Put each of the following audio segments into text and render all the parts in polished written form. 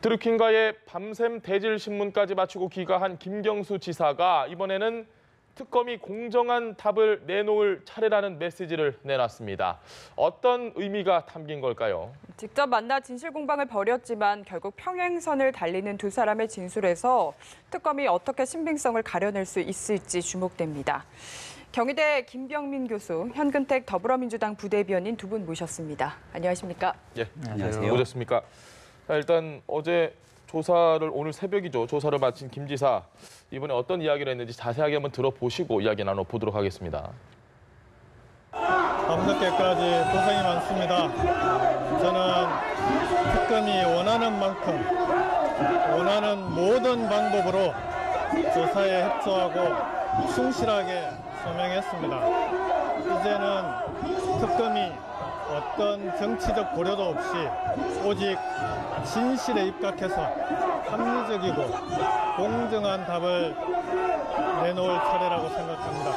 드루킹과의 밤샘 대질신문까지 마치고 귀가한 김경수 지사가 이번에는 특검이 공정한 답을 내놓을 차례라는 메시지를 내놨습니다. 어떤 의미가 담긴 걸까요? 직접 만나 진실 공방을 벌였지만 결국 평행선을 달리는 두 사람의 진술에서 특검이 어떻게 신빙성을 가려낼 수 있을지 주목됩니다. 경희대 김병민 교수, 현근택 더불어민주당 부대변인 두 분 모셨습니다. 안녕하십니까? 예, 안녕하세요. 오셨습니까? 자, 일단 어제 조사를 오늘 새벽이죠. 조사를 마친 김 지사 이번에 어떤 이야기를 했는지 자세하게 한번 들어보시고 이야기 나눠보도록 하겠습니다. 밤늦게까지 고생이 많습니다. 저는 특검이 원하는 만큼 원하는 모든 방법으로 조사에 협조하고 충실하게 소명했습니다. 이제는 특검이 어떤 정치적 고려도 없이 오직 진실에 입각해서 합리적이고 공정한 답을 내놓을 차례라고 생각합니다.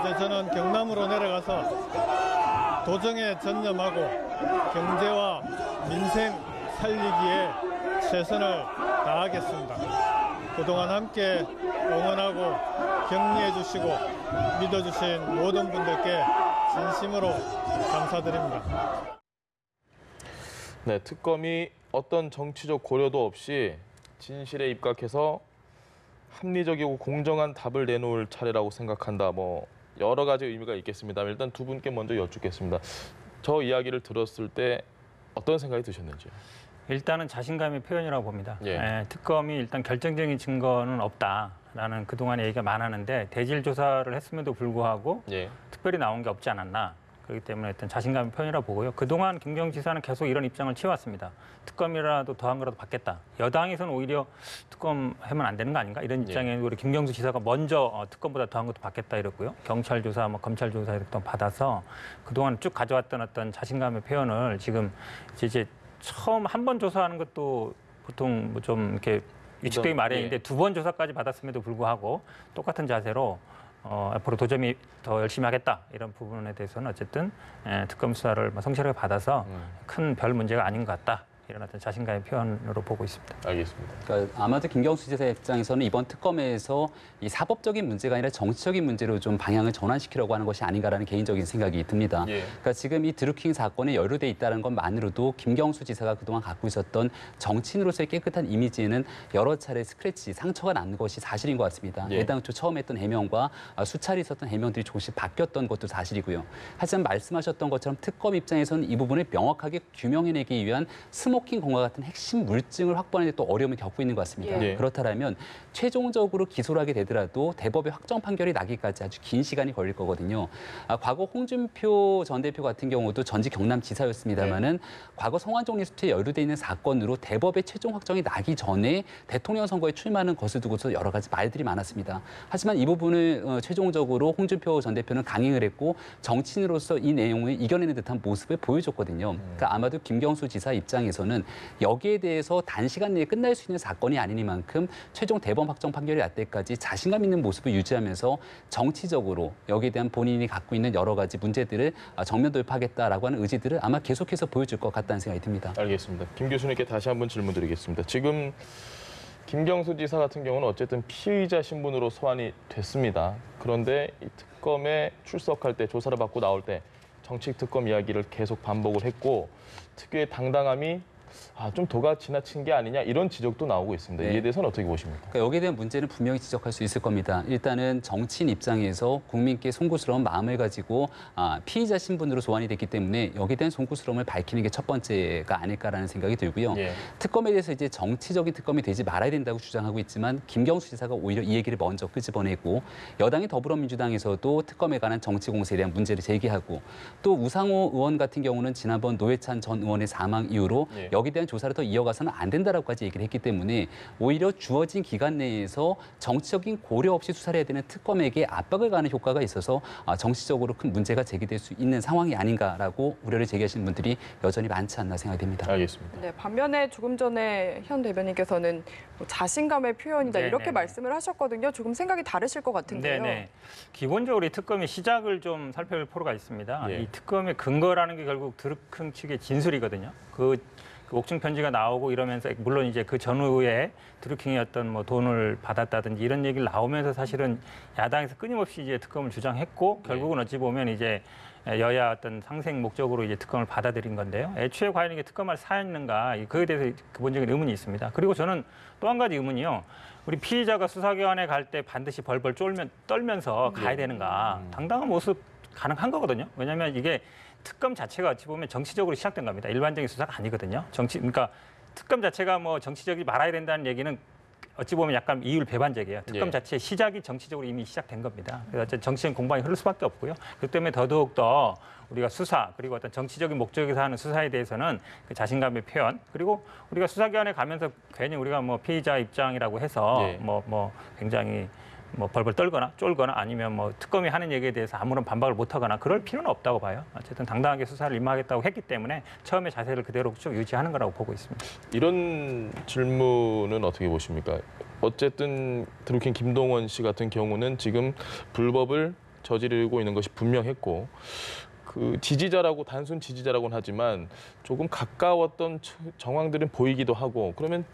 이제 저는 경남으로 내려가서 도정에 전념하고 경제와 민생 살리기에 최선을 다하겠습니다. 그동안 함께 응원하고 격려해 주시고 믿어주신 모든 분들께 진심으로 감사드립니다. 네, 특검이 어떤 정치적 고려도 없이 진실에 입각해서 합리적이고 공정한 답을 내놓을 차례라고 생각한다. 여러 가지 의미가 있겠습니다. 일단 두 분께 먼저 여쭙겠습니다. 저 이야기를 들었을 때 어떤 생각이 드셨는지요? 일단은 자신감의 표현이라고 봅니다. 예. 특검이 일단 결정적인 증거는 없다라는 그동안의 얘기가 많았는데 대질 조사를 했음에도 불구하고 예. 특별히 나온 게 없지 않았나. 그렇기 때문에 일단 자신감의 표현이라고 보고요. 그동안 김경수 지사는 계속 이런 입장을 취해왔습니다. 특검이라도 더한 거라도 받겠다. 여당에서는 오히려 특검 하면 안 되는 거 아닌가? 이런 입장에 우리 김경수 지사가 먼저 특검보다 더한 것도 받겠다 이랬고요. 경찰 조사, 검찰 조사 이렇게 받아서 그동안 쭉 가져왔던 어떤 자신감의 표현을 지금 이제 처음 한 번 조사하는 것도 보통 좀 이렇게 위축되기 마련인데 두 번 조사까지 받았음에도 불구하고 똑같은 자세로 앞으로 도점이 더 열심히 하겠다 이런 부분에 대해서는 어쨌든 특검 수사를 성실하게 받아서 큰 별 문제가 아닌 것 같다. 이런 어떤 자신감의 표현으로 보고 있습니다. 알겠습니다. 그러니까 아마도 김경수 지사 입장에서는 이번 특검에서 이 사법적인 문제가 아니라 정치적인 문제로 좀 방향을 전환시키려고 하는 것이 아닌가라는 개인적인 생각이 듭니다. 예. 그러니까 지금 이 드루킹 사건에 연루돼 있다는 것만으로도 김경수 지사가 그동안 갖고 있었던 정치인으로서의 깨끗한 이미지에는 여러 차례 스크래치, 상처가 난 것이 사실인 것 같습니다. 예. 애당초 처음 했던 해명과 수차례 있었던 해명들이 조금씩 바뀌었던 것도 사실이고요. 하지만 말씀하셨던 것처럼 특검 입장에서는 이 부분을 명확하게 규명해내기 위한 스모킹 공과 같은 핵심 물증을 확보하는 데 또 어려움을 겪고 있는 것 같습니다. 예. 그렇다면 최종적으로 기소를 하게 되더라도 대법의 확정 판결이 나기까지 아주 긴 시간이 걸릴 거거든요. 과거 홍준표 전 대표 같은 경우도 전직 경남지사였습니다마는 과거 성완종 리스트에 연루돼 있는 사건으로 대법의 최종 확정이 나기 전에 대통령 선거에 출마하는 것을 두고서 여러 가지 말들이 많았습니다. 하지만 이 부분을 최종적으로 홍준표 전 대표는 강행을 했고 정치인으로서 이 내용을 이겨내는 듯한 모습을 보여줬거든요. 그러니까 아마도 김경수 지사 입장에서는 여기에 대해서 단시간 내에 끝날 수 있는 사건이 아니니만큼 최종 대법 확정 판결이 날 때까지 자신감 있는 모습을 유지하면서 정치적으로 여기에 대한 본인이 갖고 있는 여러 가지 문제들을 정면 돌파하겠다라고 하는 의지들을 아마 계속해서 보여줄 것 같다는 생각이 듭니다. 알겠습니다. 김 교수님께 다시 한번 질문 드리겠습니다. 지금 김경수 지사 같은 경우는 어쨌든 피의자 신분으로 소환이 됐습니다. 그런데 이 특검에 출석할 때, 조사를 받고 나올 때 정치 특검 이야기를 계속 반복을 했고 특유의 당당함이 좀 도가 지나친 게 아니냐 이런 지적도 나오고 있습니다. 네. 이에 대해서는 어떻게 보십니까? 그러니까 여기에 대한 문제는 분명히 지적할 수 있을 겁니다. 일단은 정치인 입장에서 국민께 송구스러운 마음을 가지고 피의자 신분으로 소환이 됐기 때문에 여기에 대한 송구스러움을 밝히는 게 첫 번째가 아닐까라는 생각이 들고요. 예. 특검에 대해서 이제 정치적인 특검이 되지 말아야 된다고 주장하고 있지만 김경수 지사가 오히려 이 얘기를 먼저 끄집어내고 여당인 더불어민주당에서도 특검에 관한 정치 공세에 대한 문제를 제기하고 또 우상호 의원 같은 경우는 지난번 노회찬 전 의원의 사망 이후로 예. 여기에 대한 조사를 더 이어가서는 안 된다라고까지 얘기를 했기 때문에 오히려 주어진 기간 내에서 정치적인 고려 없이 수사를 해야 되는 특검에게 압박을 가하는 효과가 있어서 정치적으로 큰 문제가 제기될 수 있는 상황이 아닌가라고 우려를 제기하시는 분들이 여전히 많지 않나 생각이 됩니다. 알겠습니다. 네, 반면에 조금 전에 현 대변인께서는 자신감의 표현이다 이렇게 말씀을 하셨거든요. 조금 생각이 다르실 것 같은데요. 네네. 기본적으로 이 특검의 시작을 좀 살펴볼 필요가 있습니다. 예. 이 특검의 근거라는 게 결국 드루킹 측의 진술이거든요. 그 그 옥중 편지가 나오고 이러면서 물론 이제 그 전후에 드루킹이 어떤 뭐 돈을 받았다든지 이런 얘기를 나오면서 사실은 야당에서 끊임없이 이제 특검을 주장했고 결국은 어찌 보면 이제 여야 어떤 상생 목적으로 이제 특검을 받아들인 건데요. 애초에 과연 이게 특검할 사안인가 그에 대해서 기본적인 의문이 있습니다. 그리고 저는 또 한 가지 의문이요. 우리 피의자가 수사기관에 갈 때 반드시 벌벌 떨면서 가야 되는가. 당당한 모습 가능한 거거든요. 왜냐하면 이게 특검 자체가 어찌 보면 정치적으로 시작된 겁니다. 일반적인 수사가 아니거든요. 그러니까 특검 자체가 뭐 정치적이 말아야 된다는 얘기는 어찌 보면 약간 이율 배반적이에요. 특검 예. 자체의 시작이 정치적으로 이미 시작된 겁니다. 그래서 어쨌든 정치적인 공방이 흐를 수밖에 없고요. 그렇기 때문에 더더욱 더 우리가 수사 그리고 어떤 정치적인 목적에서 하는 수사에 대해서는 그 자신감의 표현 그리고 우리가 수사기관에 가면서 괜히 우리가 뭐 피의자 입장이라고 해서 예. 뭐 굉장히 뭐 벌벌 떨거나 쫄거나 아니면 뭐 특검이 하는 얘기에 대해서 아무런 반박을 못하거나 그럴 필요는 없다고 봐요. 어쨌든 당당하게 수사를 임하겠다고 했기 때문에 처음에 자세를 그대로 쭉 유지하는 거라고 보고 있습니다. 이런 질문은 어떻게 보십니까? 어쨌든 드루킹 김동원 씨 같은 경우는 지금 불법을 저지르고 있는 것이 분명했고 그 지지자라고 단순 지지자라고는 하지만 조금 가까웠던 정황들은 보이기도 하고 그러면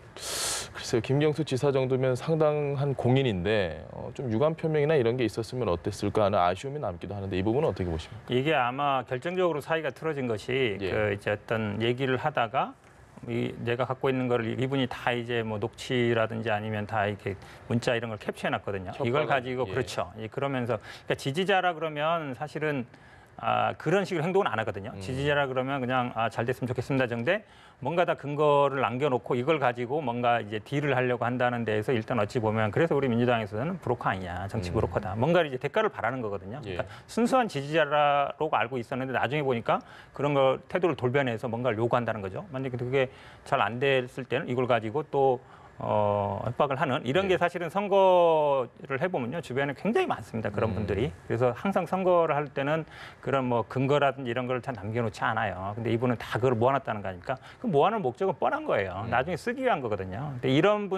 글쎄요 김경수 지사 정도면 상당한 공인인데 좀 유감 표명이나 이런 게 있었으면 어땠을까 하는 아쉬움이 남기도 하는데 이 부분은 어떻게 보십니까? 이게 아마 결정적으로 사이가 틀어진 것이 예. 그 이제 어떤 얘기를 하다가 내가 갖고 있는 거를 이분이 다 이제 뭐 녹취라든지 아니면 다 이렇게 문자 이런 걸 캡처해 놨거든요. 이걸 가지고 예. 그렇죠. 그러면서 그러니까 지지자라 그러면 사실은 그런 식으로 행동은 안 하거든요. 지지자라 그러면 그냥 잘 됐으면 좋겠습니다 정도에 뭔가 다 근거를 남겨놓고 이걸 가지고 뭔가 이제 딜을 하려고 한다는 데에서 일단 어찌 보면 그래서 우리 민주당에서는 브로커 아니냐, 정치 브로커다. 뭔가 이제 대가를 바라는 거거든요. 그러니까 순수한 지지자라고 알고 있었는데 나중에 보니까 그런 걸 태도를 돌변해서 뭔가를 요구한다는 거죠. 만약에 그게 잘 안 됐을 때는 이걸 가지고 또 협박을 하는 이런 게 사실은 선거를 해보면요 주변에 굉장히 많습니다 그런 분들이 그래서 항상 선거를 할 때는 그런 뭐 근거라든지 이런 걸 다 남겨놓지 않아요. 근데 이분은 다 그걸 모아놨다는 거 아닙니까? 그 모아놓은 목적은 뻔한 거예요. 나중에 쓰기 위한 거거든요. 근데 이런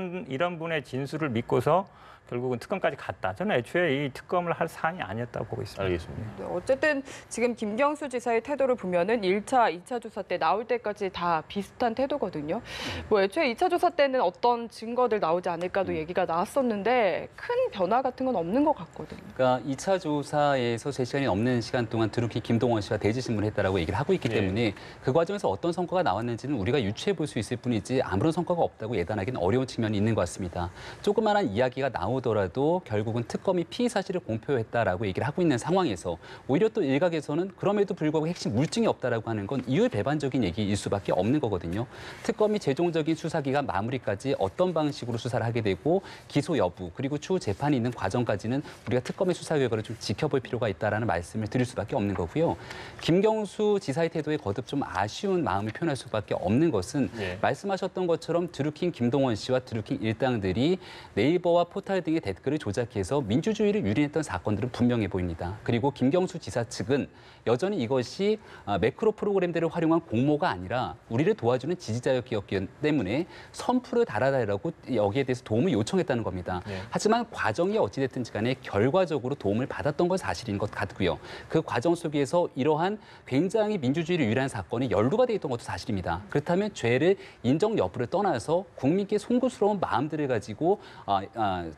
분의 진술을 믿고서 결국은 특검까지 갔다. 저는 애초에 이 특검을 할 사안이 아니었다고 보고 있습니다. 알겠습니다. 네, 어쨌든 지금 김경수 지사의 태도를 보면은 1차, 2차 조사 때 나올 때까지 다 비슷한 태도거든요. 뭐 애초에 2차 조사 때는 어떤 증거들 나오지 않을까도 얘기가 나왔었는데 큰 변화 같은 건 없는 것 같거든요. 그러니까 2차 조사에서 3시간이 넘는 시간 동안 드루킹 김동원 씨와 대지 신문을 했다라고 얘기를 하고 있기 때문에 그 과정에서 어떤 성과가 나왔는지는 우리가 유추해 볼 수 있을 뿐이지 아무런 성과가 없다고 예단하기는 어려운 측면이 있는 것 같습니다. 조그마한 이야기가 나오더라도 결국은 특검이 피의 사실을 공표했다라고 얘기를 하고 있는 상황에서 오히려 또 일각에서는 그럼에도 불구하고 핵심 물증이 없다라고 하는 건 이율 배반적인 얘기일 수밖에 없는 거거든요. 특검이 최종적인 수사기간 마무리까지 어떤 방식으로 수사를 하게 되고 기소 여부 그리고 추후 재판이 있는 과정까지는 우리가 특검의 수사 결과를 좀 지켜볼 필요가 있다라는 말씀을 드릴 수밖에 없는 거고요. 김경수 지사의 태도에 거듭 좀 아쉬운 마음을 표현할 수밖에 없는 것은 말씀하셨던 것처럼 드루킹 김동원 씨와 드루킹 일당들이 네이버와 포털 등의 댓글을 조작해서 민주주의를 유린했던 사건들은 분명해 보입니다. 그리고 김경수 지사 측은 여전히 이것이 매크로 프로그램들을 활용한 공모가 아니라 우리를 도와주는 지지자였기 때문에 선풀을 달아달라고 여기에 대해서 도움을 요청했다는 겁니다. 하지만 과정이 어찌됐든지 간에 결과적으로 도움을 받았던 건 사실인 것 같고요. 그 과정 속에서 이러한 굉장히 민주주의를 유리한 사건이 연루가 돼 있던 것도 사실입니다. 그렇다면 죄를 인정 여부를 떠나서 국민께 송구스러운 마음들을 가지고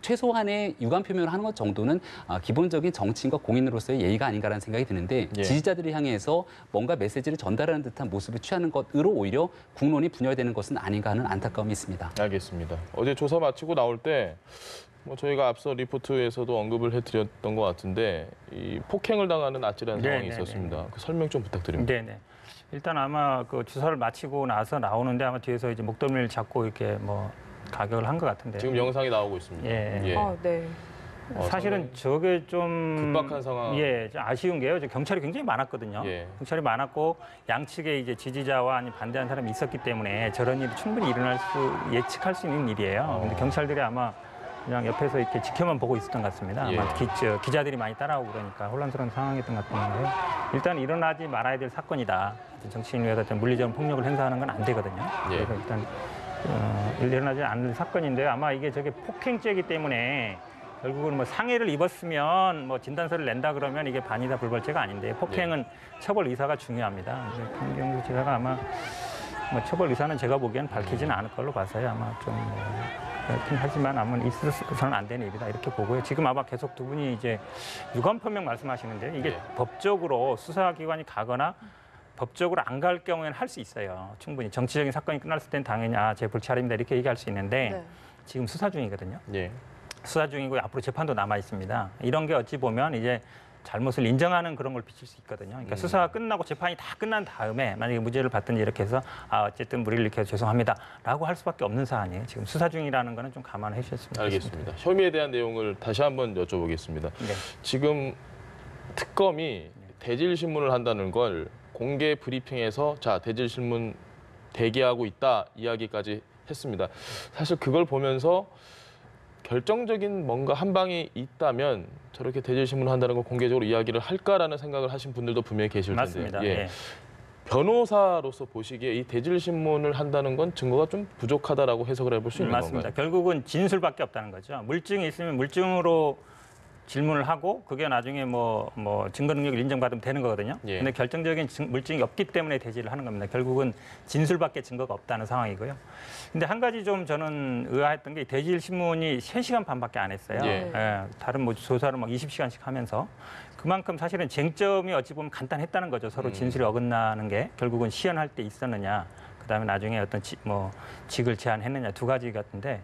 최소한의 유감 표명을 하는 것 정도는 기본적인 정치인과 공인으로서의 예의가 아닌가라는 생각이 드는데 지지자들을 향해서 뭔가 메시지를 전달하는 듯한 모습을 취하는 것으로 오히려 국론이 분열되는 것은 아닌가 하는 안타까움이 있습니다. 알겠습니다. 어제 조사 마치고 나올 때 뭐 저희가 앞서 리포트에서도 언급을 해드렸던 것 같은데 이 폭행을 당하는 아찔한 상황이 있었습니다. 그 설명 좀 부탁드립니다. 네네. 일단 아마 그 주사를 마치고 나서 나오는데 아마 뒤에서 이제 목덜미를 잡고 이렇게 뭐 가격을 한 것 같은데. 지금 영상이 나오고 있습니다. 예. 네. 사실은 저게 좀 급박한 상황. 좀 아쉬운 게요. 경찰이 굉장히 많았거든요. 경찰이 많았고 양측에 이제 지지자와 아니 반대하는 사람이 있었기 때문에 저런 일이 충분히 일어날 수 예측할 수 있는 일이에요. 근데 경찰들이 아마 그냥 옆에서 이렇게 지켜만 보고 있었던 것 같습니다. 아마 기자들이 많이 따라오고 그러니까 혼란스러운 상황이었던 것 같은데 일단 일어나지 말아야 될 사건이다. 정치인을 위해서 물리적인 폭력을 행사하는 건 안 되거든요. 그래서 일단 일어나지 않는 사건인데요. 아마 이게 저게 폭행죄이기 때문에 결국은 뭐 상해를 입었으면 뭐 진단서를 낸다 그러면 이게 반의사 불벌죄가 아닌데 폭행은 처벌 의사가 중요합니다. 김경수 지사가 아마 뭐 처벌 의사는 제가 보기엔 밝히지는 않을 걸로 봐서요. 아마 좀 그렇긴 하지만 아마 있어서는 안 되는 일이다 이렇게 보고요. 지금 아마 계속 두 분이 이제 유감 표명 말씀하시는데 이게 네. 법적으로 수사기관이 가거나 법적으로 안 갈 경우에는 할 수 있어요. 충분히 정치적인 사건이 끝났을 땐 당연히 제 불찰입니다 이렇게 얘기할 수 있는데 네. 지금 수사 중이거든요. 예. 수사 중이고 앞으로 재판도 남아 있습니다. 이런 게 어찌 보면 이제 잘못을 인정하는 그런 걸 비칠 수 있거든요. 그러니까 수사가 끝나고 재판이 다 끝난 다음에 만약에 무죄를 받든지 이렇게 해서 어쨌든 무리를 일으켜서 죄송합니다라고 할 수밖에 없는 사안이에요. 지금 수사 중이라는 거는 좀 감안해 주셨으면 좋겠습니다. 알겠습니다. 혐의에 대한 내용을 다시 한번 여쭤보겠습니다. 네. 지금 특검이 대질 신문을 한다는 걸 공개 브리핑에서 자 대질 신문 대기하고 있다 이야기까지 했습니다. 사실 그걸 보면서 결정적인 뭔가 한 방이 있다면 저렇게 대질 신문을 한다는 걸 공개적으로 이야기를 할까라는 생각을 하신 분들도 분명히 계실 텐데. 맞습니다. 예. 예. 변호사로서 보시기에 이 대질 신문을 한다는 건 증거가 좀 부족하다라고 해석을 해볼 수 있는 맞습니다. 건가요? 결국은 진술밖에 없다는 거죠. 물증이 있으면 물증으로 질문을 하고 그게 나중에 뭐 증거 능력을 인정받으면 되는 거거든요. 예. 근데 결정적인 물증이 없기 때문에 대질을 하는 겁니다. 결국은 진술밖에 증거가 없다는 상황이고요. 근데 한 가지 좀 저는 의아했던 게 대질 신문이 3시간 반밖에 안 했어요. 예. 다른 뭐 조사를 막 20시간씩 하면서 그만큼 사실은 쟁점이 어찌 보면 간단했다는 거죠. 서로 진술이 어긋나는 게 결국은 시연할 때 있었느냐, 그다음에 나중에 어떤 직을 제안했느냐 두 가지 같은데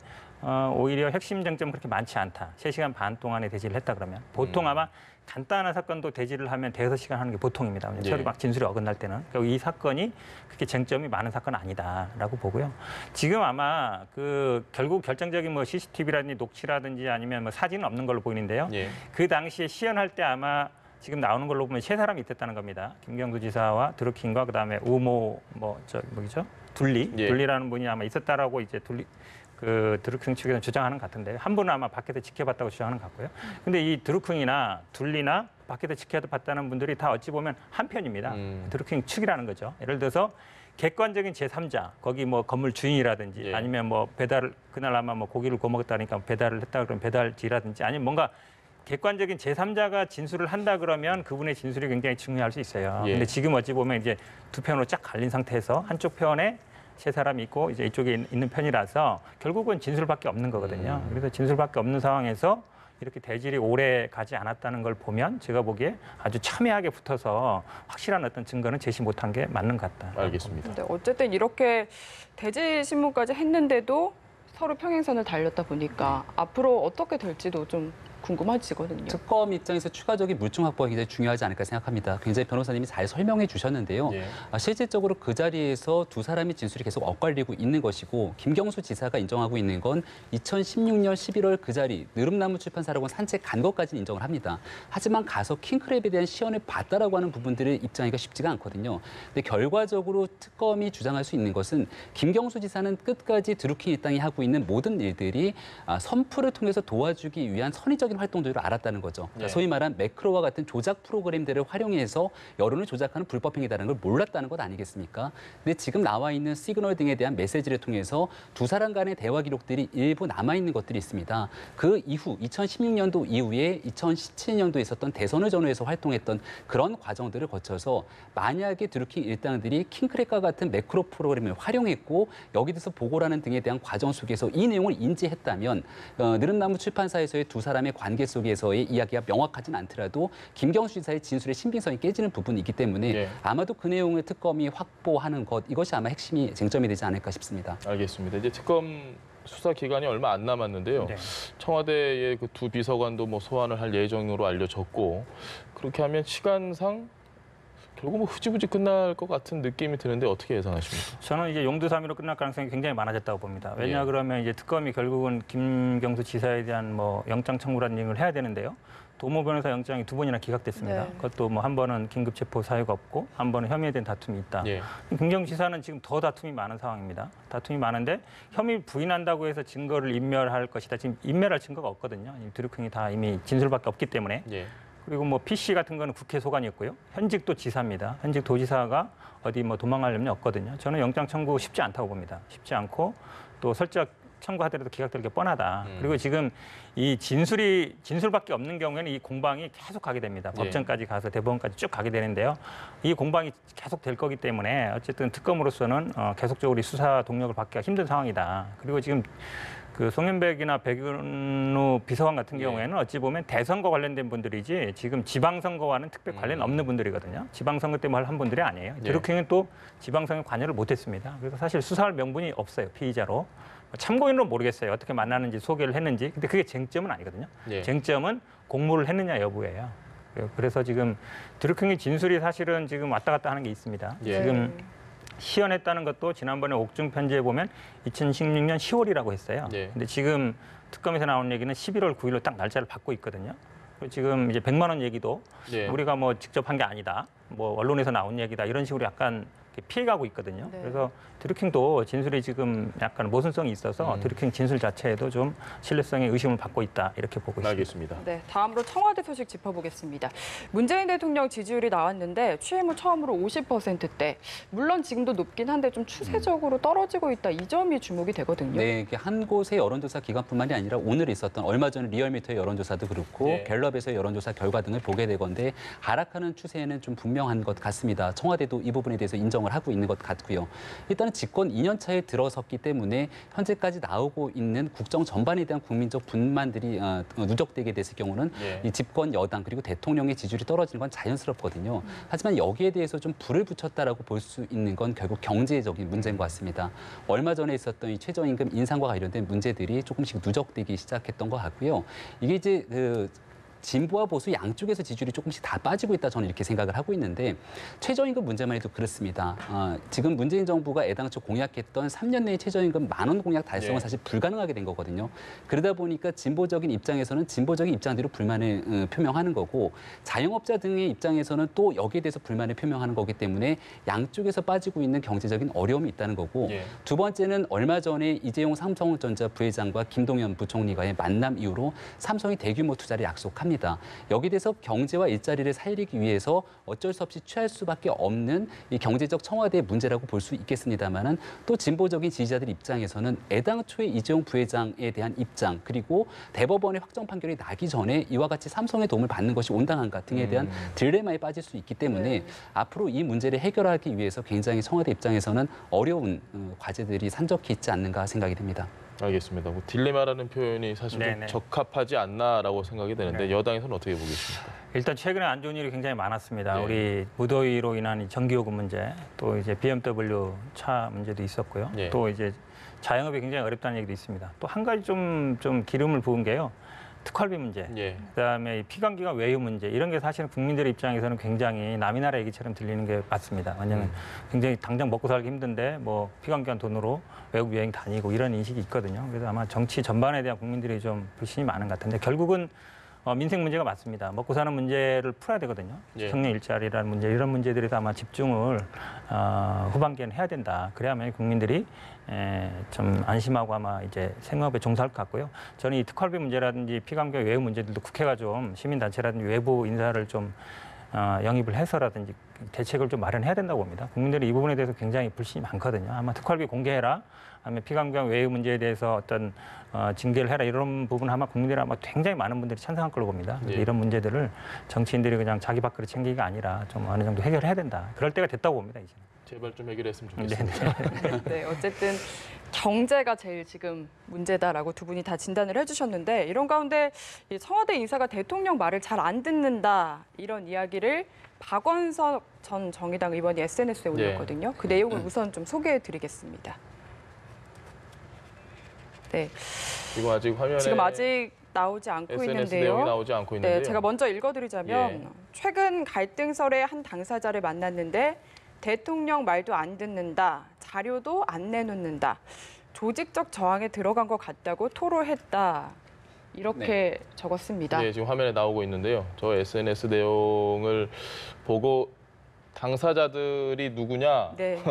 오히려 핵심 쟁점은 그렇게 많지 않다. 3시간 반 동안에 대질을 했다 그러면 보통 아마 간단한 사건도 대질을 하면 5-6시간 하는 게 보통입니다. 예. 서로 막 진술이 어긋날 때는. 그러니까 이 사건이 그렇게 쟁점이 많은 사건은 아니다라고 보고요. 지금 아마 결국 결정적인 뭐 CCTV라든지 녹취라든지 아니면 뭐 사진은 없는 걸로 보이는데요. 예. 그 당시에 시연할 때 아마 지금 나오는 걸로 보면 3사람이 있었다는 겁니다. 김경수 지사와 드루킹과 그다음에 우모 뭐죠? 예. 둘리라는 분이 아마 있었다라고 이제 드루킹 측에서는 주장하는 것 같은데 한 분은 아마 밖에서 지켜봤다고 주장하는 것 같고요. 근데 이 드루킹이나 둘리나 밖에서 지켜봤다는 분들이 다 어찌 보면 한 편입니다. 드루킹 측이라는 거죠. 예를 들어서 객관적인 제3자, 거기 뭐 건물 주인이라든지 예. 아니면 뭐 배달을 그날 아마 뭐 고기를 구워 먹었다니까 배달을 했다 그러면 배달지라든지 아니면 뭔가 객관적인 제3자가 진술을 한다 그러면 그분의 진술이 굉장히 중요할 수 있어요. 예. 근데 지금 어찌 보면 이제 두 편으로 쫙 갈린 상태에서 한쪽 편에 3사람이 있고 이제 이쪽에 있는 편이라서 결국은 진술밖에 없는 거거든요. 그래서 진술밖에 없는 상황에서 이렇게 대질이 오래 가지 않았다는 걸 보면 제가 보기에 아주 첨예하게 붙어서 확실한 어떤 증거는 제시 못한 게 맞는 것 같다. 알겠습니다. 근데 어쨌든 이렇게 대질 신문까지 했는데도 서로 평행선을 달렸다 보니까 앞으로 어떻게 될지도 좀 궁금해지거든요. 특검 입장에서 추가적인 물증 확보가 굉장히 중요하지 않을까 생각합니다. 굉장히 변호사님이 잘 설명해 주셨는데요. 예. 실질적으로 그 자리에서 두 사람의 진술이 계속 엇갈리고 있는 것이고 김경수 지사가 인정하고 있는 건 2016년 11월 그 자리 느릅나무 출판사라고 산책 간 것까지는 인정을 합니다. 하지만 가서 킹크랩에 대한 시연을 봤다라고 하는 부분들을 입장하기가 쉽지가 않거든요. 근데 결과적으로 특검이 주장할 수 있는 것은 김경수 지사는 끝까지 드루킹 일당이 하고 있는 모든 일들이 선풀을 통해서 도와주기 위한 선의적 활동들을 알았다는 거죠. 그러니까 네. 소위 말한 매크로와 같은 조작 프로그램들을 활용해서 여론을 조작하는 불법 행위라는 걸 몰랐다는 것 아니겠습니까? 근데 지금 나와 있는 시그널 등에 대한 메시지를 통해서 두 사람 간의 대화 기록들이 일부 남아 있는 것들이 있습니다. 그 이후 2016년도 이후에 2017년도에 있었던 대선을 전후해서 활동했던 그런 과정들을 거쳐서 만약에 드루킹 일당들이 킹크랩과 같은 매크로 프로그램을 활용했고 여기 대해서 보고라는 등에 대한 과정 속에서 이 내용을 인지했다면 느릅나무 출판사에서의 두 사람의 관계 속에서의 이야기가 명확하진 않더라도 김경수 지사의 진술의 신빙성이 깨지는 부분이 있기 때문에 예. 아마도 그 내용을 특검이 확보하는 것 이것이 아마 핵심이 쟁점이 되지 않을까 싶습니다. 알겠습니다. 이제 특검 수사 기간이 얼마 안 남았는데요. 네. 청와대의 그 두 비서관도 뭐 소환을 할 예정으로 알려졌고 그렇게 하면 시간상 결국 뭐 흐지부지 끝날 것 같은 느낌이 드는데 어떻게 예상하십니까? 저는 이제 용두사미로 끝날 가능성이 굉장히 많아졌다고 봅니다. 왜냐 예. 그러면 이제 특검이 결국은 김경수 지사에 대한 뭐 영장 청구라는 얘기를 해야 되는데요. 도모 변호사 영장이 2번이나 기각됐습니다. 네. 그것도 뭐 한 번은 긴급 체포 사유가 없고 한 번은 혐의에 대한 다툼이 있다. 예. 김경수 지사는 지금 더 다툼이 많은 상황입니다. 다툼이 많은데 혐의 부인한다고 해서 증거를 인멸할 것이다. 지금 인멸할 증거가 없거든요. 드루킹이 다 이미 진술밖에 없기 때문에. 예. 그리고 뭐 PC 같은 거는 국회 소관이었고요. 현직도 지사입니다. 현직 도지사가 어디 뭐 도망갈 염려 없거든요. 저는 영장 청구 쉽지 않다고 봅니다. 쉽지 않고 또 설령 청구하더라도 기각될 게 뻔하다. 그리고 지금 이 진술밖에 없는 경우에는 이 공방이 계속 가게 됩니다. 네. 법정까지 가서 대법원까지 쭉 가게 되는데요. 이 공방이 계속 될 거기 때문에 어쨌든 특검으로서는 계속적으로 이 수사 동력을 받기가 힘든 상황이다. 그리고 지금 그 송현백이나 백윤우 비서관 같은 예. 경우에는 어찌 보면 대선거 관련된 분들이지 지금 지방선거와는 특별 관련 없는 분들이거든요. 지방선거 때문에 한 분들이 아니에요. 예. 드루킹은 또 지방선거에 관여를 못했습니다. 그래서 사실 수사할 명분이 없어요. 피의자로. 참고인으로 모르겠어요. 어떻게 만나는지 소개를 했는지. 근데 그게 쟁점은 아니거든요. 예. 쟁점은 공모를 했느냐 여부예요. 그래서 지금 드루킹의 진술이 사실은 지금 왔다 갔다 하는 게 있습니다. 예. 지금 시연했다는 것도 지난번에 옥중 편지에 보면 2016년 10월이라고 했어요. 예. 근데 지금 특검에서 나온 얘기는 11월 9일로 딱 날짜를 받고 있거든요. 그리고 지금 이제 100만 원 얘기도 예. 우리가 뭐 직접 한 게 아니다. 뭐 언론에서 나온 얘기다. 이런 식으로 약간 피해가고 있거든요. 네. 그래서 드루킹도 진술이 지금 약간 모순성이 있어서 드루킹 진술 자체에도 좀 신뢰성에 의심을 받고 있다. 이렇게 보고 있습니다. 알겠습니다. 네, 다음으로 청와대 소식 짚어보겠습니다. 문재인 대통령 지지율이 나왔는데 취임 후 처음으로 50%대. 물론 지금도 높긴 한데 좀 추세적으로 떨어지고 있다. 이 점이 주목이 되거든요. 네, 이게 한 곳의 여론조사 기관뿐만이 아니라 오늘 있었던 얼마 전에 리얼미터의 여론조사도 그렇고 네. 갤럽에서의 여론조사 결과 등을 보게 되건데 하락하는 추세는 좀 분명한 것 같습니다. 청와대도 이 부분에 대해서 인정을 하고 있는 것 같고요. 일단은 집권 2년 차에 들어섰기 때문에 현재까지 나오고 있는 국정 전반에 대한 국민적 불만들이 누적되게 됐을 경우는 예. 이 집권 여당 그리고 대통령의 지지율이 떨어지는 건 자연스럽거든요. 하지만 여기에 대해서 좀 불을 붙였다라고 볼 수 있는 건 결국 경제적인 문제인 것 같습니다. 얼마 전에 있었던 이 최저임금 인상과 관련된 문제들이 조금씩 누적되기 시작했던 것 같고요. 이게 이제 진보와 보수 양쪽에서 지지율이 조금씩 다 빠지고 있다 저는 이렇게 생각을 하고 있는데 최저임금 문제만 해도 그렇습니다. 지금 문재인 정부가 애당초 공약했던 3년 내에 최저임금 10,000원 공약 달성은 네. 사실 불가능하게 된 거거든요. 그러다 보니까 진보적인 입장에서는 진보적인 입장대로 불만을 표명하는 거고 자영업자 등의 입장에서는 또 여기에 대해서 불만을 표명하는 거기 때문에 양쪽에서 빠지고 있는 경제적인 어려움이 있다는 거고 예. 두 번째는 얼마 전에 이재용 삼성전자 부회장과 김동연 부총리와의 만남 이후로 삼성이 대규모 투자를 약속합니다. 여기에 대해서 경제와 일자리를 살리기 위해서 어쩔 수 없이 취할 수밖에 없는 이 경제적 청와대의 문제라고 볼 수 있겠습니다만은 또 진보적인 지지자들 입장에서는 애당초에 이재용 부회장에 대한 입장 그리고 대법원의 확정 판결이 나기 전에 이와 같이 삼성의 도움을 받는 것이 온당한가 등에 대한 딜레마에 빠질 수 있기 때문에 네. 앞으로 이 문제를 해결하기 위해서 굉장히 청와대 입장에서는 어려운 과제들이 산적해 있지 않는가 생각이 됩니다. 알겠습니다. 뭐 딜레마라는 표현이 사실 좀 네네. 적합하지 않나라고 생각이 되는데 네. 여당에서는 어떻게 보겠습니까? 일단 최근에 안 좋은 일이 굉장히 많았습니다. 네. 우리 무더위로 인한 이 전기요금 문제, 또 이제 BMW 차 문제도 있었고요. 네. 또 이제 자영업이 굉장히 어렵다는 얘기도 있습니다. 또 한 가지 좀 기름을 부은 게요. 특활비 문제, 예. 그다음에 이 피감기관 외유 문제 이런 게 사실은 국민들의 입장에서는 굉장히 남이 나라 얘기처럼 들리는 게 맞습니다. 왜냐하면 굉장히 당장 먹고 살기 힘든데 뭐 피감기관 돈으로 외국 여행 다니고 이런 인식이 있거든요. 그래서 아마 정치 전반에 대한 국민들이 좀 불신이 많은 것 같은데 결국은 민생 문제가 맞습니다. 먹고 사는 문제를 풀어야 되거든요. 예. 청년 일자리라는 문제 이런 문제들에서 아마 집중을 후반기에는 해야 된다. 그래야만 국민들이 좀 안심하고 아마 이제 생업에 종사할 것 같고요. 저는 이 특활비 문제라든지 피감기관 외유 문제들도 국회가 좀 시민단체라든지 외부 인사를 좀 영입을 해서라든지 대책을 좀 마련해야 된다고 봅니다. 국민들이 이 부분에 대해서 굉장히 불신이 많거든요. 아마 특활비 공개해라. 아니면 피감기관 외유 문제에 대해서 어떤 징계를 해라 이런 부분 아마 국민들이 아마 굉장히 많은 분들이 찬성할 걸로 봅니다. 예. 이런 문제들을 정치인들이 그냥 자기 밥그릇 챙기기가 아니라 좀 어느 정도 해결해야 된다. 그럴 때가 됐다고 봅니다. 이제는. 제발 좀 해결했으면 네, 좋겠습니다. 네, 어쨌든 경제가 제일 지금 문제다라고 두 분이 다 진단을 해주셨는데 이런 가운데 이 청와대 인사가 대통령 말을 잘 안 듣는다 이런 이야기를 박원석 전 정의당 의원이 SNS에 올렸거든요. 그 내용을 우선 좀 소개해드리겠습니다. 네, 지금 아직 화면에 지금 아직 나오지 않고 SNS 있는데요. 내용이 나오지 않고 있는데요. 네, 제가 먼저 읽어드리자면 예. 최근 갈등설의 한 당사자를 만났는데 대통령 말도 안 듣는다, 자료도 안 내놓는다, 조직적 저항에 들어간 것 같다고 토로했다. 이렇게 적었습니다. 네, 지금 화면에 나오고 있는데요. 저 SNS 내용을 보고 당사자들이 누구냐? 네.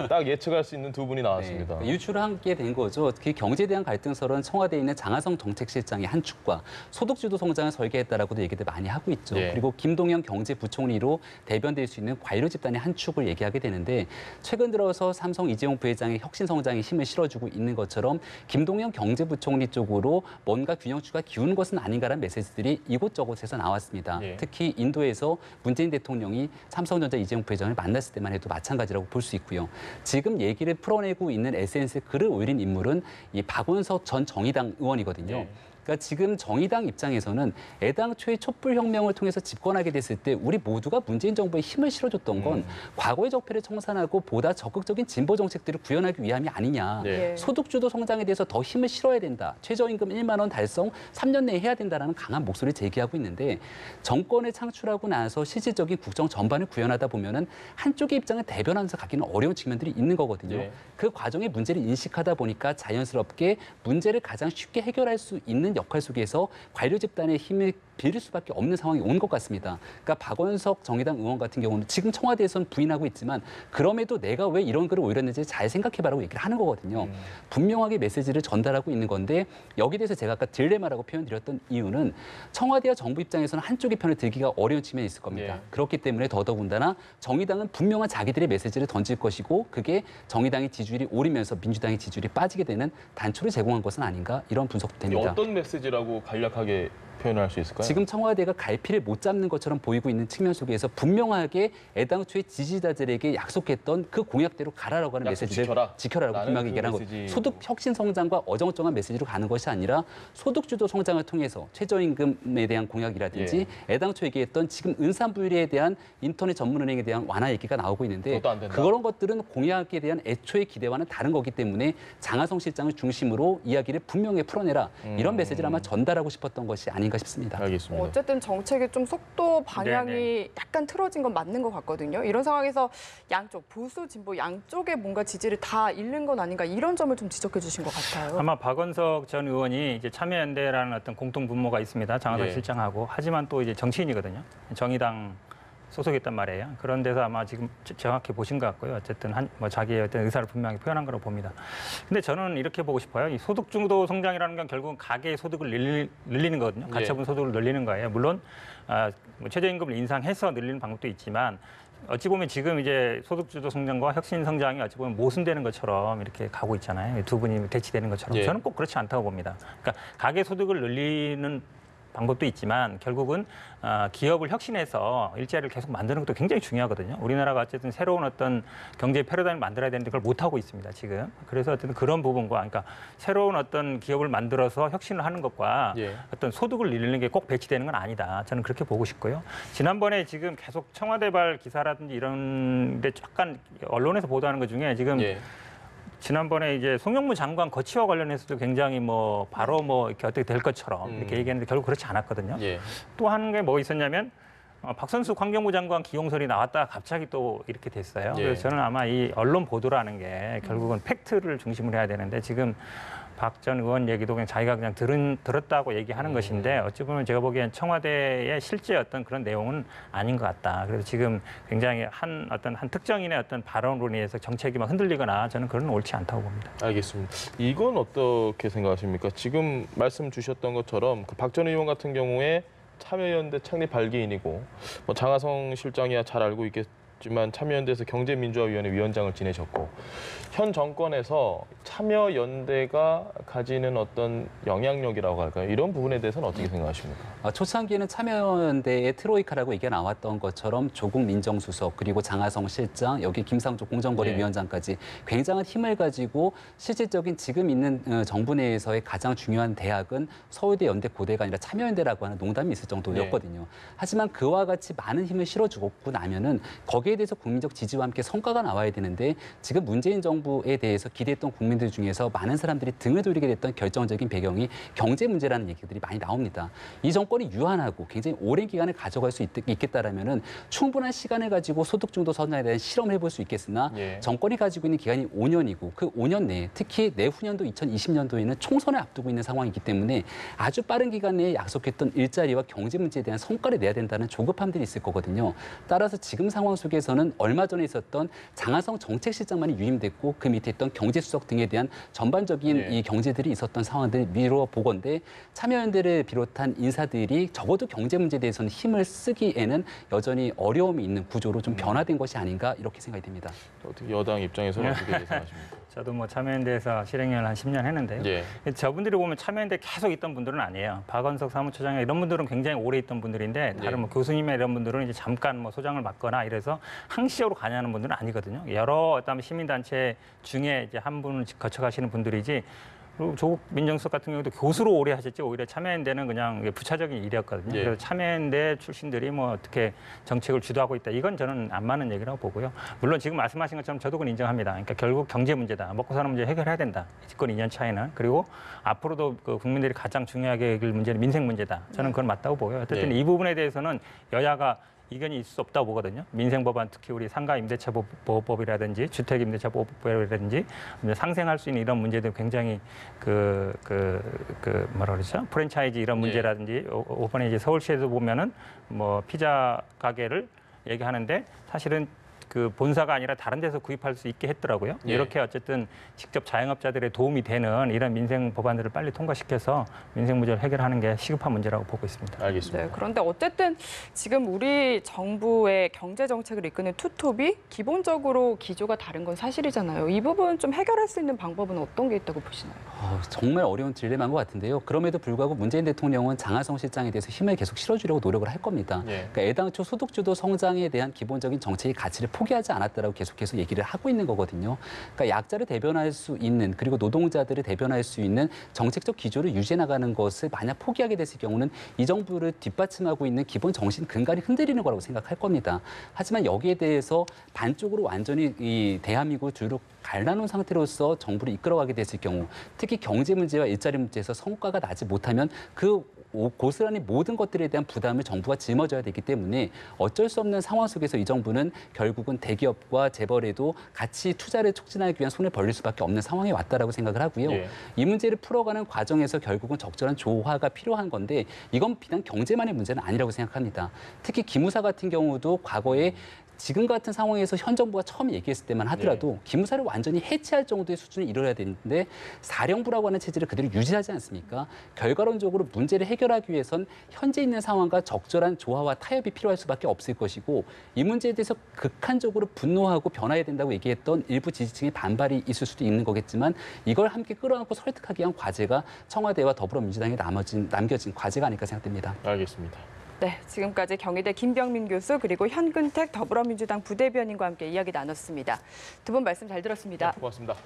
딱 예측할 수 있는 두 분이 나왔습니다. 네, 유출하게 된 거죠. 그 경제에 대한 갈등설은 청와대에 있는 장하성 정책실장의 한 축과 소득주도 성장을 설계했다라고도 얘기들 많이 하고 있죠. 예. 그리고 김동연 경제부총리로 대변될 수 있는 관료 집단의 한 축을 얘기하게 되는데 최근 들어서 삼성 이재용 부회장의 혁신 성장에 힘을 실어주고 있는 것처럼 김동연 경제부총리 쪽으로 뭔가 균형추가 기우는 것은 아닌가라는 메시지들이 이곳저곳에서 나왔습니다. 예. 특히 인도에서 문재인 대통령이 삼성전자 이재용 부회장을 만났을 때만 해도 마찬가지라고 볼 수 있고요. 지금 얘기를 풀어내고 있는 SNS에 글을 올린 인물은 이 박원석 전 정의당 의원이거든요. 네. 그러니까 지금 정의당 입장에서는 애당초에 촛불혁명을 통해서 집권하게 됐을 때 우리 모두가 문재인 정부에 힘을 실어줬던 건 과거의 적폐를 청산하고 보다 적극적인 진보 정책들을 구현하기 위함이 아니냐. 네. 소득주도 성장에 대해서 더 힘을 실어야 된다. 최저임금 1만 원 달성 3년 내에 해야 된다라는 강한 목소리를 제기하고 있는데 정권을 창출하고 나서 실질적인 국정 전반을 구현하다 보면은 한쪽의 입장을 대변하면서 가기는 어려운 측면들이 있는 거거든요. 네. 그 과정의 문제를 인식하다 보니까 자연스럽게 문제를 가장 쉽게 해결할 수 있는 역할 속에서 관료 집단의 힘을 빌릴 수밖에 없는 상황이 온 것 같습니다. 그러니까 박원석 정의당 의원 같은 경우는 지금 청와대에서는 부인하고 있지만 그럼에도 내가 왜 이런 글을 올렸는지 잘 생각해봐라고 얘기를 하는 거거든요. 분명하게 메시지를 전달하고 있는 건데 여기에 대해서 제가 아까 딜레마라고 표현드렸던 이유는 청와대와 정부 입장에서는 한쪽의 편을 들기가 어려운 측면이 있을 겁니다. 예. 그렇기 때문에 더더군다나 정의당은 분명한 자기들의 메시지를 던질 것이고 그게 정의당의 지지율이 오르면서 민주당의 지지율이 빠지게 되는 단초를 제공한 것은 아닌가 이런 분석도 됩니다. 어떤 메시지라고 간략하게 표현할 수 있을까요? 지금 청와대가 갈피를 못 잡는 것처럼 보이고 있는 측면 속에서 분명하게 애당초에 지지자들에게 약속했던 그 공약대로 가라라고 하는 약속 메시지를 지켜라라고 라는 분명하게 그 얘기하는 메시지. 거. 소득 혁신 성장과 어정쩡한 메시지로 가는 것이 아니라 소득주도 성장을 통해서 최저임금에 대한 공약이라든지 애당초 얘기했던 지금 은산분리에 대한 인터넷 전문은행에 대한 완화 얘기가 나오고 있는데 그것도 안 된다. 그런 것들은 공약에 대한 애초의 기대와는 다른 거기 때문에 장하성 실장을 중심으로 이야기를 분명히 풀어내라 이런 메시지를 아마 전달하고 싶었던 것이 아닌가 싶습니다. 알겠습니다. 어쨌든 정책의 좀 속도 방향이 네네. 약간 틀어진 건 맞는 것 같거든요. 이런 상황에서 양쪽 보수 진보 양쪽에 뭔가 지지를 다 잃는 건 아닌가 이런 점을 좀 지적해 주신 것 같아요. 아마 박원석 전 의원이 이제 참여연대라는 어떤 공통 분모가 있습니다. 장하성 예. 실장하고. 하지만 또 이제 정치인이거든요. 정의당 소속했단 말이에요. 그런 데서 아마 지금 정확히 보신 것 같고요. 어쨌든 자기의 어떤 의사를 분명히 표현한 거라고 봅니다. 근데 저는 이렇게 보고 싶어요. 이 소득주도 성장이라는 건 결국은 가계의 소득을 늘리는 거거든요. 가처분 소득을 늘리는 거예요. 물론 최저임금을 인상해서 늘리는 방법도 있지만 어찌 보면 지금 이제 소득주도 성장과 혁신 성장이 어찌 보면 모순되는 것처럼 이렇게 가고 있잖아요. 두 분이 대치되는 것처럼. 예. 저는 꼭 그렇지 않다고 봅니다. 그러니까 가계 소득을 늘리는 방법도 있지만 결국은 기업을 혁신해서 일자리를 계속 만드는 것도 굉장히 중요하거든요. 우리나라가 어쨌든 새로운 어떤 경제 패러다임을 만들어야 되는데 그걸 못하고 있습니다, 지금. 그래서 어쨌든 그런 부분과 그러니까 새로운 어떤 기업을 만들어서 혁신을 하는 것과 예. 어떤 소득을 늘리는 게 꼭 배치되는 건 아니다. 저는 그렇게 보고 싶고요. 지난번에 지금 계속 청와대발 기사라든지 이런 데 약간 언론에서 보도하는 것 중에 지금 예. 지난번에 이제 송영무 장관 거취와 관련해서도 굉장히 바로 이렇게 어떻게 될 것처럼 이렇게 얘기했는데 결국 그렇지 않았거든요. 예. 또 하는 게 뭐 있었냐면 박선숙 환경부 장관 기용설이 나왔다가 갑자기 또 이렇게 됐어요. 예. 그래서 저는 아마 이 언론 보도라는 게 결국은 팩트를 중심으로 해야 되는데 지금 박 전 의원 얘기도 그냥 자기가 그냥 들었다고 얘기하는 것인데 어찌 보면 제가 보기엔 청와대의 실제 어떤 그런 내용은 아닌 것 같다. 그래서 지금 굉장히 한 특정인의 어떤 발언으로 인해서 정책이 막 흔들리거나 저는 그건 옳지 않다고 봅니다. 알겠습니다. 이건 어떻게 생각하십니까? 지금 말씀 주셨던 것처럼 그 박 전 의원 같은 경우에 참여연대 창립 발기인이고 장하성 실장이야 잘 알고 있겠지만 참여연대에서 경제민주화위원회 위원장을 지내셨고 현 정권에서 참여연대가 가지는 어떤 영향력이라고 할까요? 이런 부분에 대해서는 어떻게 생각하십니까? 초창기에는 참여연대의 트로이카라고 얘기가 나왔던 것처럼 조국 민정수석 그리고 장하성 실장 여기 김상조 공정거래위원장까지 굉장한 힘을 가지고 실질적인 지금 있는 정부 내에서의 가장 중요한 대학은 서울대, 연대, 고대가 아니라 참여연대라고 하는 농담이 있을 정도였거든요. 하지만 그와 같이 많은 힘을 실어주고 나면은 거기에 여기에 대해서 국민적 지지와 함께 성과가 나와야 되는데 지금 문재인 정부에 대해서 기대했던 국민들 중에서 많은 사람들이 등을 돌리게 됐던 결정적인 배경이 경제 문제라는 얘기들이 많이 나옵니다. 이 정권이 유한하고 굉장히 오랜 기간을 가져갈 수 있겠다라면은 충분한 시간을 가지고 소득중도 선언에 대한 실험을 해볼 수 있겠으나 예. 정권이 가지고 있는 기간이 5년이고 그 5년 내에 특히 내후년도 2020년도에는 총선을 앞두고 있는 상황이기 때문에 아주 빠른 기간 내에 약속했던 일자리와 경제 문제에 대한 성과를 내야 된다는 조급함들이 있을 거거든요. 따라서 지금 상황 속에서는 얼마 전에 있었던 장하성 정책실장만이 유임됐고 그 밑에 있던 경제수석 등에 대한 전반적인 예. 이 경제들이 있었던 상황들을 미루어 보건대 참여연대를 비롯한 인사들이 적어도 경제 문제에 대해서는 힘을 쓰기에는 여전히 어려움이 있는 구조로 좀 변화된 것이 아닌가 이렇게 생각이 됩니다. 어떻게 여당 입장에서는 어떻게 예상하십니까? 저도 뭐 참여연대에서 실행위원을 한 10년 했는데요. 예. 저분들이 보면 참여연대 계속 있던 분들은 아니에요. 박원석 사무처장 이런 분들은 굉장히 오래 있던 분들인데 다른 뭐 교수님이나 이런 분들은 이제 잠깐 뭐 소장을 맡거나 이래서 항시적으로 관여하는 분들은 아니거든요. 여러 어떤 시민단체 중에 이제 한 분을 거쳐가시는 분들이지. 그리고 조국 민정수석 같은 경우도 교수로 오래 하셨지 오히려 참여연대는 그냥 부차적인 일이었거든요. 예. 그래서 참여연대 출신들이 뭐 어떻게 정책을 주도하고 있다. 이건 저는 안 맞는 얘기라고 보고요. 물론 지금 말씀하신 것처럼 저도 그건 인정합니다. 그러니까 결국 경제 문제다. 먹고 사는 문제 해결해야 된다. 집권 2년 차이는. 그리고 앞으로도 그 국민들이 가장 중요하게 여길 문제는 민생 문제다. 저는 그건 맞다고 보고요. 어쨌든 네. 이 부분에 대해서는 여야가 이견이 있을 수 없다고 보거든요. 민생 법안 특히 우리 상가 임대차 보호법이라든지 주택 임대차 보호법이라든지 상생할 수 있는 이런 문제들 굉장히 뭐라 그러죠? 프랜차이즈 이런 문제라든지 오번에 이제 서울시에서 보면은 뭐 피자 가게를 얘기하는데 사실은 그 본사가 아니라 다른 데서 구입할 수 있게 했더라고요. 예. 이렇게 어쨌든 직접 자영업자들의 도움이 되는 이런 민생 법안들을 빨리 통과시켜서 민생 문제를 해결하는 게 시급한 문제라고 보고 있습니다. 알겠습니다. 네, 그런데 어쨌든 지금 우리 정부의 경제 정책을 이끄는 투톱이 기본적으로 기조가 다른 건 사실이잖아요. 이 부분 좀 해결할 수 있는 방법은 어떤 게 있다고 보시나요? 정말 어려운 딜레마인 것 같은데요. 그럼에도 불구하고 문재인 대통령은 장하성 실장에 대해서 힘을 계속 실어주려고 노력을 할 겁니다. 예. 그러니까 애당초 소득주도 성장에 대한 기본적인 정책의 가치를 포기하지 않았다라고 계속해서 얘기를 하고 있는 거거든요. 그러니까 약자를 대변할 수 있는 그리고 노동자들을 대변할 수 있는 정책적 기조를 유지해 나가는 것을 만약 포기하게 됐을 경우는 이 정부를 뒷받침하고 있는 기본 정신 근간이 흔들리는 거라고 생각할 겁니다. 하지만 여기에 대해서 반쪽으로 완전히 이 대한민국을 두루 갈라놓은 상태로서 정부를 이끌어가게 됐을 경우 특히 경제 문제와 일자리 문제에서 성과가 나지 못하면 그 고스란히 모든 것들에 대한 부담을 정부가 짊어져야 되기 때문에 어쩔 수 없는 상황 속에서 이 정부는 결국은 대기업과 재벌에도 같이 투자를 촉진하기 위한 손을 벌릴 수밖에 없는 상황에 왔다라고 생각을 하고요. 예. 이 문제를 풀어가는 과정에서 결국은 적절한 조화가 필요한 건데 이건 비단 경제만의 문제는 아니라고 생각합니다. 특히 기무사 같은 경우도 과거에 지금 같은 상황에서 현 정부가 처음 얘기했을 때만 하더라도 기무사를 완전히 해체할 정도의 수준을 이뤄야 되는데 사령부라고 하는 체제를 그대로 유지하지 않습니까? 결과론적으로 문제를 해결하기 위해선 현재 있는 상황과 적절한 조화와 타협이 필요할 수밖에 없을 것이고 이 문제에 대해서 극한적으로 분노하고 변화해야 된다고 얘기했던 일부 지지층의 반발이 있을 수도 있는 거겠지만 이걸 함께 끌어안고 설득하기 위한 과제가 청와대와 더불어민주당에 남겨진 과제가 아닐까 생각됩니다. 알겠습니다. 네, 지금까지 경희대 김병민 교수 그리고 현근택 더불어민주당 부대변인과 함께 이야기 나눴습니다. 두 분 말씀 잘 들었습니다. 고맙습니다.